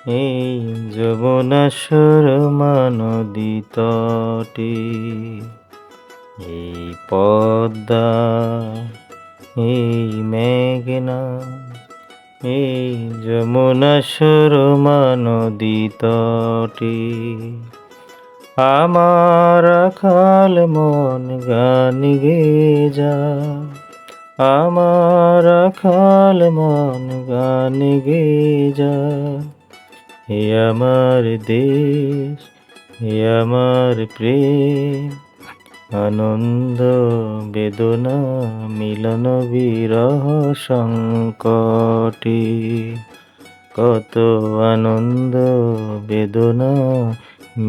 এই যমুনা সুরমা নদী তটে, এই পদ্মা, এই মেঘনা, এই যমুনা সুরমা নদী তটে আমার রাখাল মন গান গেয়ে যায়, আমার রাখাল মন গান গেয়ে যায়। হে আমার দেশ, হে আমার প্রেম, আনন্দ বেদনা মিলন বিরহ সংকটে, কত আনন্দ বেদনা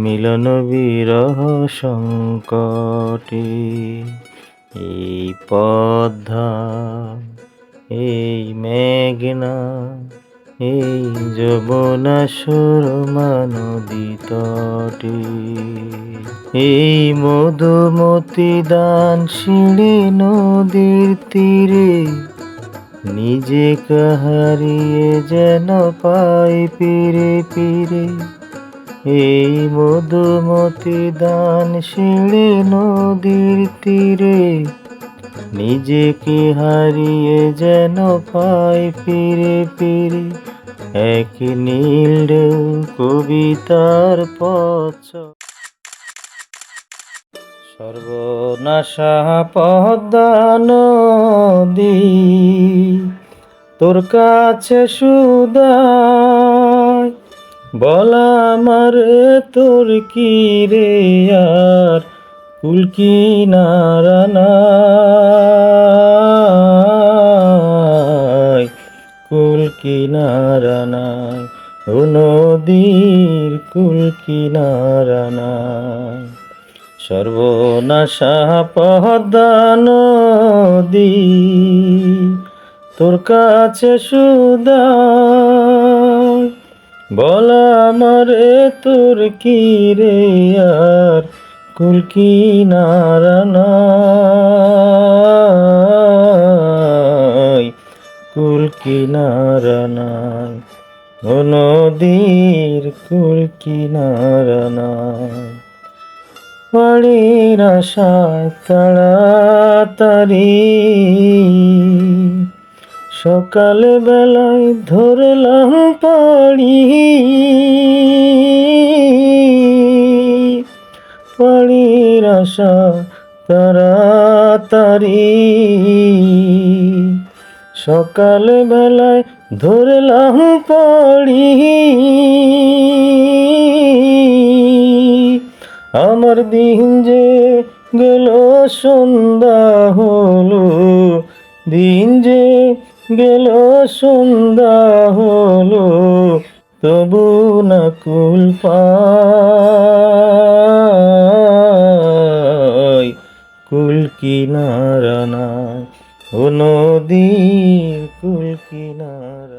মিলন বিরহ সংকটে। এই পদ্মা, এই মেঘনা, এই যমুনা সুরমা নদী তটে, এই মধুমতি দান সিঁড়ি নদীর তীরে, নিজেকে হারিয়ে যেন পাই ফিরে ফিরে। এই মধুমতি দান সিঁড়ি নদীর তীরে, নিজেকে হারিয়ে যেন পাই ফিরে ফিরে। এক নীল ঢেউ কবিতার পথ, সর্বনাশা পদ্মা নদী তোর কাছে সুদাই, বলা আমারে তোর কি রে আর কুল কিনারা নাই, কুল কিনারা নাই, ও নদীর কুল কিনারা নাই। সর্বনাশা পদ্মা নদী তোর কাছে সুদাই, বলা আমারে তোর কি রে আর কুল কিনারা নাই, কুল কিনারা নাই, ও নদীর কুল কিনারা নাই। বাড়ির আশায় তাড়াতাড়ি সকাল বেলায় ধরলাম পাড়ি, বাড়ির আশা তাড়াতাড়ি সকাল বেলায় ধরলাম পাড়ি। আমার দিন যে গেল সন্ধ্যা হলো, দিন যে গেল সন্ধ্যা হলো, তবু না কুল পাই, কুল কিনারা নাই, ও নদীর কুল কিনারা।